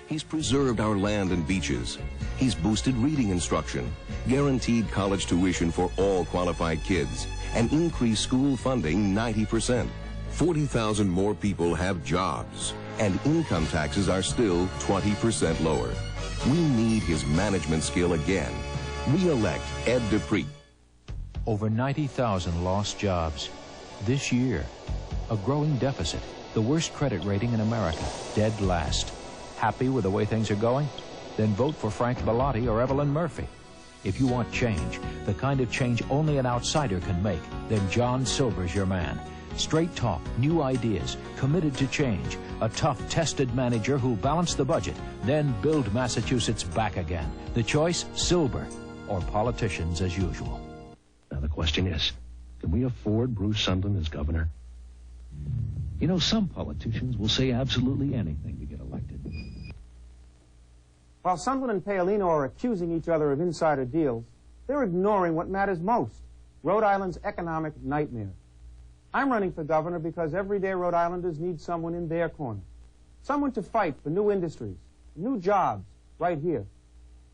He's preserved our land and beaches. He's boosted reading instruction, guaranteed college tuition for all qualified kids, and increased school funding 90%. 40,000 more people have jobs, and income taxes are still 20% lower. We need his management skill again. Re-elect Ed Diprete. Over 90,000 lost jobs. This year, a growing deficit, the worst credit rating in America, dead last. Happy with the way things are going? Then vote for Frank Bellotti or Evelyn Murphy. If you want change, the kind of change only an outsider can make, then John Silber's your man. Straight talk, new ideas, committed to change, a tough, tested manager who'll balance the budget, then build Massachusetts back again. The choice, Silber, or politicians as usual. Now the question is, can we afford Bruce Sundlun as governor? You know, some politicians will say absolutely anything to get elected. While Sundlun and Paolino are accusing each other of insider deals, they're ignoring what matters most, Rhode Island's economic nightmare. I'm running for governor because everyday Rhode Islanders need someone in their corner, someone to fight for new industries, new jobs, right here.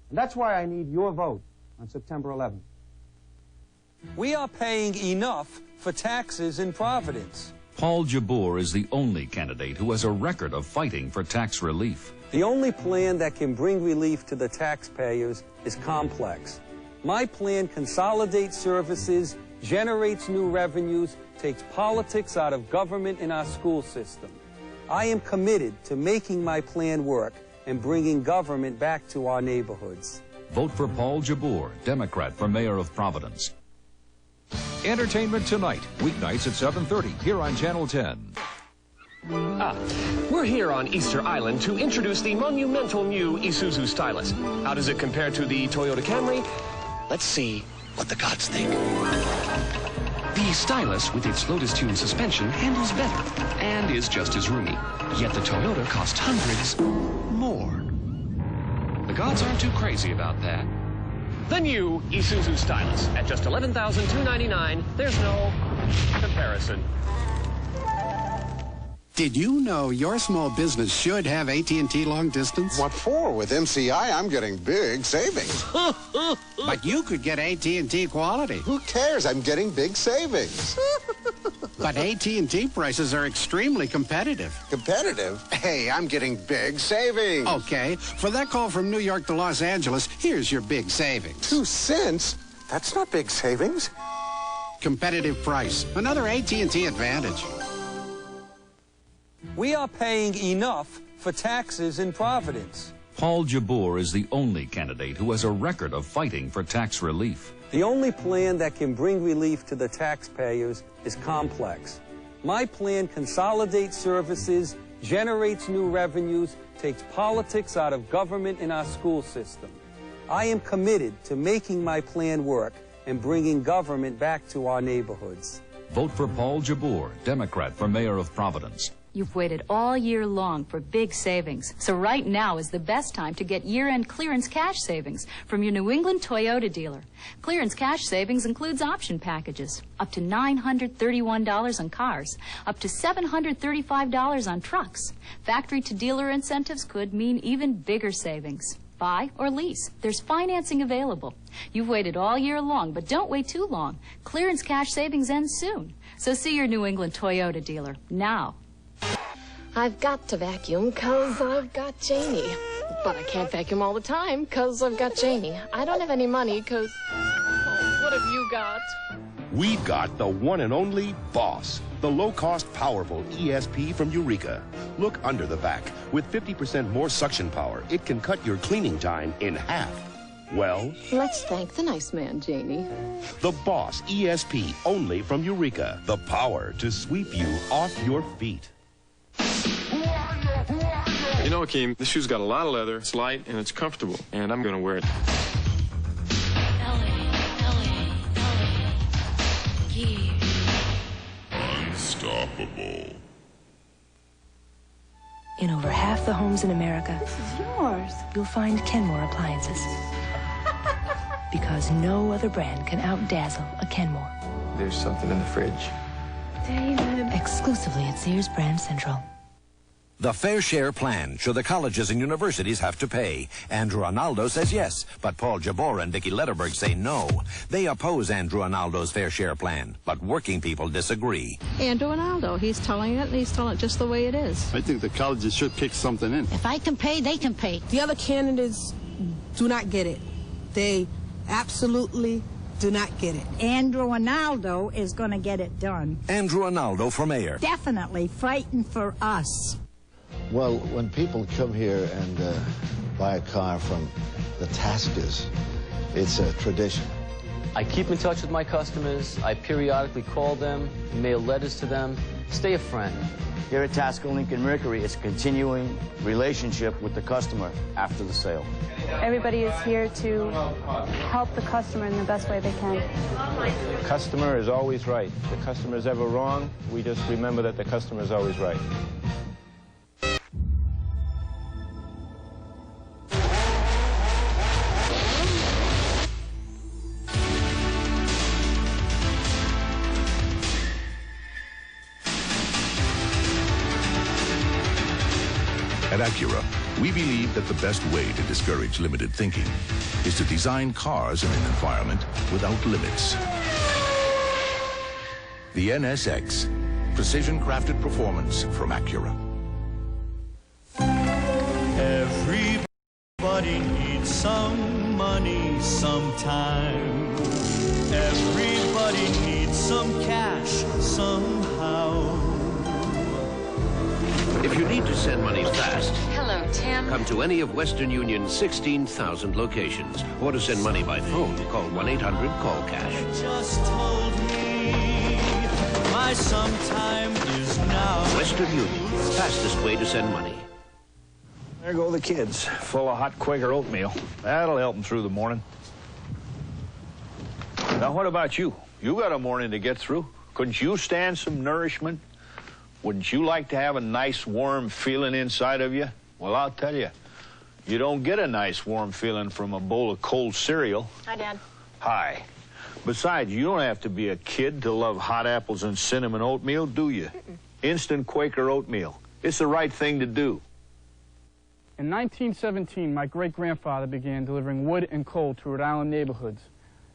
And that's why I need your vote on September 11th. We are paying enough for taxes in Providence. Paul Jabour is the only candidate who has a record of fighting for tax relief. The only plan that can bring relief to the taxpayers is complex. My plan consolidates services, generates new revenues, takes politics out of government and our school system. I am committed to making my plan work and bringing government back to our neighborhoods. Vote for Paul Jabour, Democrat for Mayor of Providence. Entertainment Tonight, weeknights at 7:30 here on Channel 10. We're here on Easter Island to introduce the monumental new Isuzu Stylus. How does it compare to the Toyota Camry? Let's see what the gods think. The Stylus, with its Lotus Tune suspension, handles better and is just as roomy. Yet the Toyota costs hundreds more. The gods aren't too crazy about that. The new Isuzu Stylus at just $11,299. There's no comparison. Did you know your small business should have AT&T long distance? What for? With MCI, I'm getting big savings. But you could get AT&T quality. Who cares? I'm getting big savings. But AT&T prices are extremely competitive. Competitive? Hey, I'm getting big savings. Okay, for that call from New York to Los Angeles, here's your big savings. 2 cents? That's not big savings. Competitive price. Another AT&T advantage. We are paying enough for taxes in Providence. Paul Jabour is the only candidate who has a record of fighting for tax relief. The only plan that can bring relief to the taxpayers is complex. My plan consolidates services, generates new revenues, takes politics out of government and our school system. I am committed to making my plan work and bringing government back to our neighborhoods. Vote for Paul Jabour, Democrat for Mayor of Providence. You've waited all year long for big savings, so right now is the best time to get year-end clearance cash savings from your New England Toyota dealer. Clearance cash savings includes option packages, up to $931 on cars, up to $735 on trucks. Factory-to-dealer incentives could mean even bigger savings. Buy or lease. There's financing available. You've waited all year long, but don't wait too long. Clearance cash savings ends soon. So see your New England Toyota dealer now. I've got to vacuum because I've got Janie. But I can't vacuum all the time because I've got Janie. I don't have any money because... Oh, what have you got? We've got the one and only Boss, the low-cost, powerful ESP from Eureka. Look under the back. With 50% more suction power, it can cut your cleaning time in half. Well... Let's thank the nice man, Janie. The Boss ESP, only from Eureka. The power to sweep you off your feet. You know, Akeem, this shoe's got a lot of leather, it's light, and it's comfortable, and I'm going to wear it. Unstoppable. In over half the homes in America, this is yours. You'll find Kenmore appliances. Because no other brand can outdazzle a Kenmore. There's something in the fridge. David. Exclusively at Sears Brand Central. The fair share plan, should the colleges and universities have to pay. Andrew Annaldo says yes, but Paul Jabour and Vicky Letterberg say no. They oppose Andrew Annaldo's fair share plan, but working people disagree. Andrew Annaldo, he's telling it, and he's telling it just the way it is. I think the colleges should kick something in. If I can pay, they can pay. The other candidates do not get it. They absolutely do not get it. Andrew Annaldo is going to get it done. Andrew Annaldo for mayor. Definitely fighting for us. Well, when people come here and buy a car from the Tascas, it's a tradition. I keep in touch with my customers. I periodically call them, mail letters to them, stay a friend. Here at Tasca Lincoln-Mercury, it's a continuing relationship with the customer after the sale. Everybody is here to help the customer in the best way they can. The customer is always right. If the customer is ever wrong, we just remember that the customer is always right. At Acura, we believe that the best way to discourage limited thinking is to design cars in an environment without limits. The NSX, precision-crafted performance from Acura. Everybody needs some money sometime. Everybody needs some cash somehow. If you need to send money fast, Hello, Tim. come to any of Western Union's 16,000 locations. Or to send money by phone, call 1-800-CALL-CASH. Just told me my sometime is now. Western Union, fastest way to send money. There go the kids, full of hot Quaker oatmeal. That'll help them through the morning. Now, what about you? You got a morning to get through. Couldn't you stand some nourishment? Wouldn't you like to have a nice, warm feeling inside of you? Well, I'll tell you, you don't get a nice, warm feeling from a bowl of cold cereal. Hi, Dad. Hi. Besides, you don't have to be a kid to love hot apples and cinnamon oatmeal, do you? Instant Quaker oatmeal. It's the right thing to do. In 1917, my great-grandfather began delivering wood and coal to Rhode Island neighborhoods.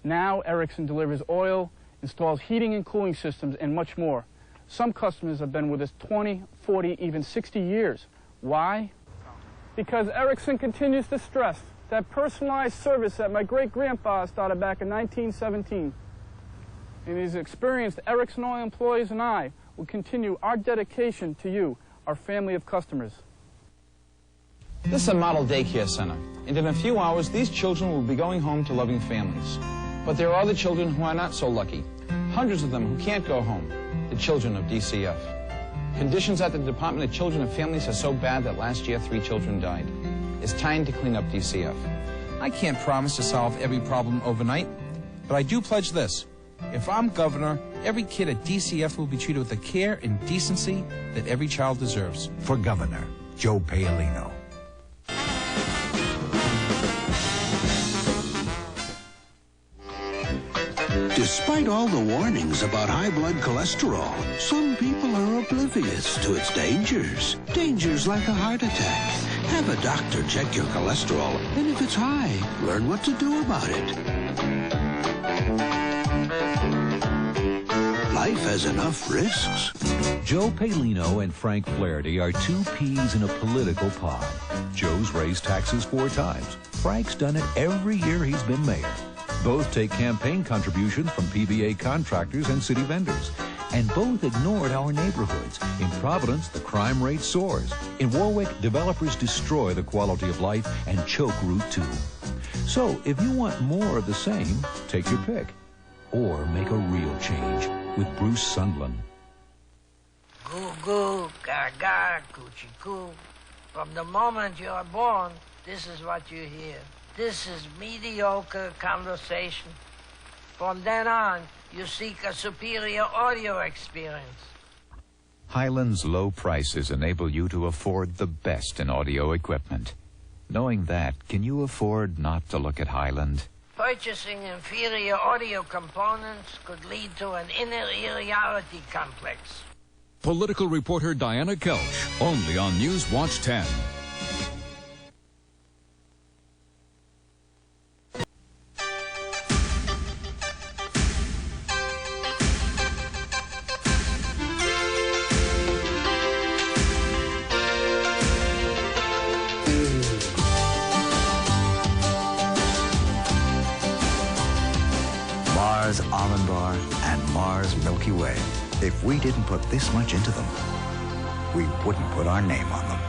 Now, Erickson delivers oil, installs heating and cooling systems, and much more. Some customers have been with us 20, 40, even 60 years. Why? Because Erickson continues to stress that personalized service that my great-grandfather started back in 1917. And his experienced Erickson Oil employees and I will continue our dedication to you, our family of customers. This is a model daycare center, and in a few hours, these children will be going home to loving families. But there are other children who are not so lucky. Hundreds of them who can't go home, the children of DCF. Conditions at the Department of Children and Families are so bad that last year 3 children died. It's time to clean up DCF. I can't promise to solve every problem overnight, but I do pledge this. If I'm governor, every kid at DCF will be treated with the care and decency that every child deserves. For governor, Joe Paolino. Despite all the warnings about high blood cholesterol, some people are oblivious to its dangers. Dangers like a heart attack. Have a doctor check your cholesterol, and if it's high, learn what to do about it. Life has enough risks. Joe Paolino and Frank Flaherty are 2 peas in a political pod. Joe's raised taxes 4 times. Frank's done it every year he's been mayor. Both take campaign contributions from PBA contractors and city vendors. And both ignored our neighborhoods. In Providence, the crime rate soars. In Warwick, developers destroy the quality of life and choke Route 2. So, if you want more of the same, take your pick. Or make a real change with Bruce Sundlun. Goo goo, gaga, coochie coo. From the moment you are born, this is what you hear. This is mediocre conversation. From then on, you seek a superior audio experience. Highland's low prices enable you to afford the best in audio equipment. Knowing that, can you afford not to look at Highland? Purchasing inferior audio components could lead to an inner inferiority complex. Political reporter Diana Kelch, only on NewsWatch 10. Mars Almond Bar and Mars Milky Way. If we didn't put this much into them, we wouldn't put our name on them.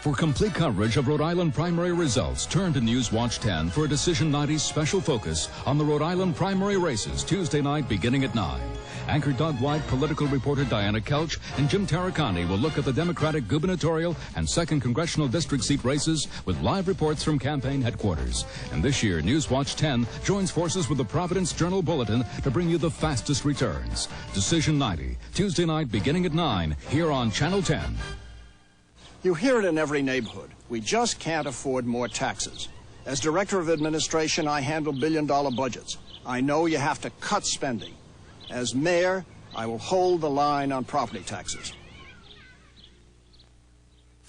For complete coverage of Rhode Island primary results, turn to NewsWatch 10 for a Decision 90 special focus on the Rhode Island primary races Tuesday night beginning at 9. Anchor Doug White, political reporter Diana Kelch, and Jim Tarracani will look at the Democratic gubernatorial and 2nd Congressional District seat races with live reports from campaign headquarters. And this year, NewsWatch 10 joins forces with the Providence Journal Bulletin to bring you the fastest returns. Decision 90, Tuesday night beginning at 9, here on Channel 10. You hear it in every neighborhood. We just can't afford more taxes. As Director of Administration, I handle billion-dollar budgets. I know you have to cut spending. As mayor, I will hold the line on property taxes.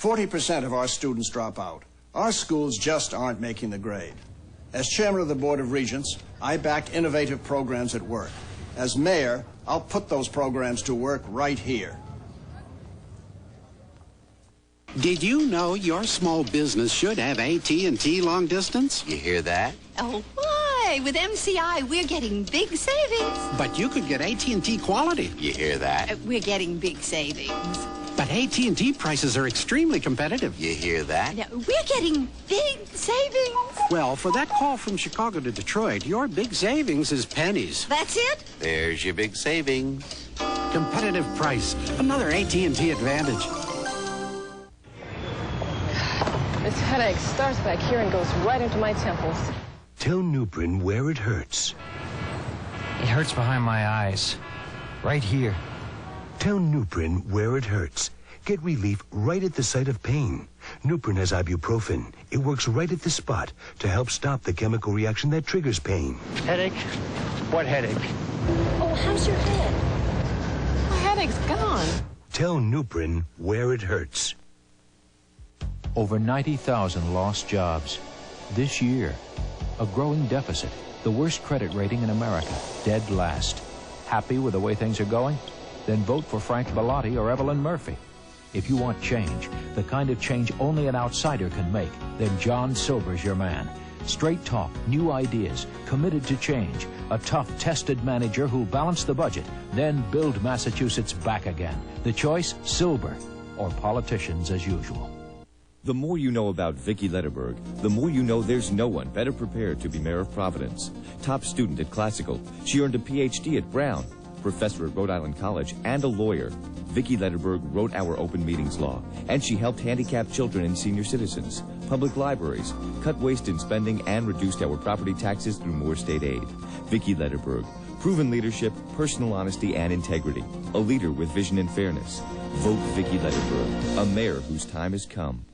40% of our students drop out. Our schools just aren't making the grade. As chairman of the Board of Regents, I back innovative programs at work. As mayor, I'll put those programs to work right here. Did you know your small business should have AT&T long distance? You hear that? Oh, why? With MCI, we're getting big savings. But you could get AT&T quality. You hear that? We're getting big savings. But AT&T prices are extremely competitive. You hear that? Now, we're getting big savings. Well, for that call from Chicago to Detroit, your big savings is pennies. That's it? There's your big savings. Competitive price. Another AT&T advantage. This headache starts back here and goes right into my temples. Tell Nuprin where it hurts. It hurts behind my eyes. Right here. Tell Nuprin where it hurts. Get relief right at the site of pain. Nuprin has ibuprofen. It works right at the spot to help stop the chemical reaction that triggers pain. Headache? What headache? Oh, how's your head? My headache's gone. Tell Nuprin where it hurts. Over 90,000 lost jobs. This year, a growing deficit, the worst credit rating in America, dead last. Happy with the way things are going? Then vote for Frank Bellotti or Evelyn Murphy. If you want change, the kind of change only an outsider can make, then John Silber's your man. Straight talk, new ideas, committed to change, a tough, tested manager who'll balance the budget, then build Massachusetts back again. The choice, Silber, or politicians as usual. The more you know about Vicki Letterberg, the more you know there's no one better prepared to be mayor of Providence. Top student at Classical, she earned a PhD at Brown, professor at Rhode Island College, and a lawyer. Vicki Letterberg wrote our open meetings law, and she helped handicapped children and senior citizens, public libraries, cut waste in spending, and reduced our property taxes through more state aid. Vicki Letterberg, proven leadership, personal honesty, and integrity. A leader with vision and fairness. Vote Vicki Letterberg, a mayor whose time has come.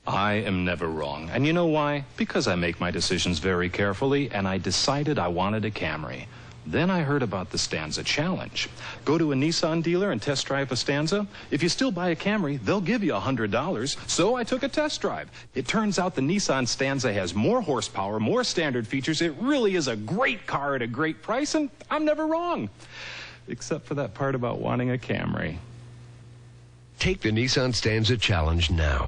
I am never wrong. And you know why? Because I make my decisions very carefully, and I decided I wanted a Camry. Then I heard about the Stanza Challenge. Go to a Nissan dealer and test drive a Stanza. If you still buy a Camry, they'll give you $100. So I took a test drive. It turns out the Nissan Stanza has more horsepower, more standard features. It really is a great car at a great price, and I'm never wrong. Except for that part about wanting a Camry. Take the Nissan Stanza Challenge now.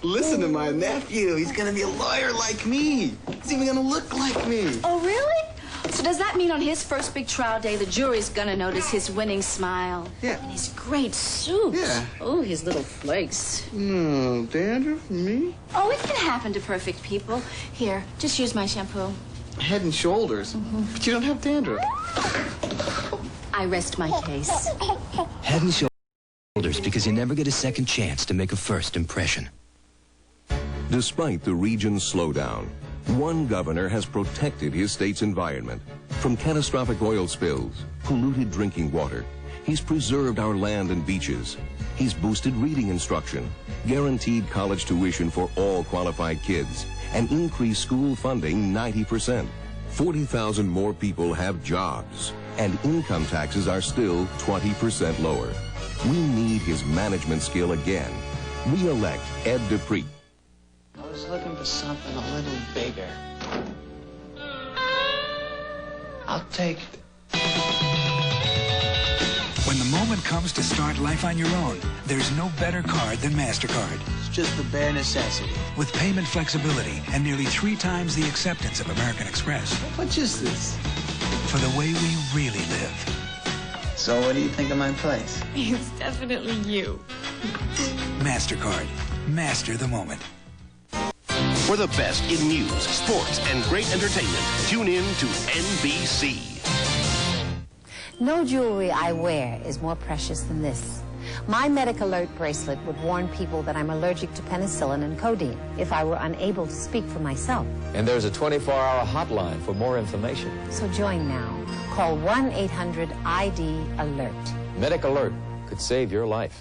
Listen to my nephew. He's going to be a lawyer like me. He's even going to look like me. Oh, really? So does that mean on his first big trial day, the jury's gonna notice his winning smile? Yeah. And his great suit? Yeah. Oh, his little flakes. No, dandruff, me? Oh, it can happen to perfect people. Here, just use my shampoo. Head and shoulders. But you don't have dandruff. I rest my case. Head and shoulders, because you never get a second chance to make a first impression. Despite the region's slowdown, one governor has protected his state's environment from catastrophic oil spills, polluted drinking water. He's preserved our land and beaches. He's boosted reading instruction, guaranteed college tuition for all qualified kids, and increased school funding 90%. 40,000 more people have jobs, and income taxes are still 20% lower. We need his management skill again. Re-elect Ed Diprete. I was looking for something a little bigger. I'll take it. When the moment comes to start life on your own, there's no better card than MasterCard. It's just the bare necessity. With payment flexibility and nearly 3 times the acceptance of American Express. How much is this? For the way we really live. So what do you think of my place? It's definitely you. MasterCard. Master the moment. For the best in news, sports, and great entertainment, tune in to NBC. No jewelry I wear is more precious than this. My Medic Alert bracelet would warn people that I'm allergic to penicillin and codeine if I were unable to speak for myself. And there's a 24-hour hotline for more information. So join now. Call 1-800-ID-ALERT. Medic Alert could save your life.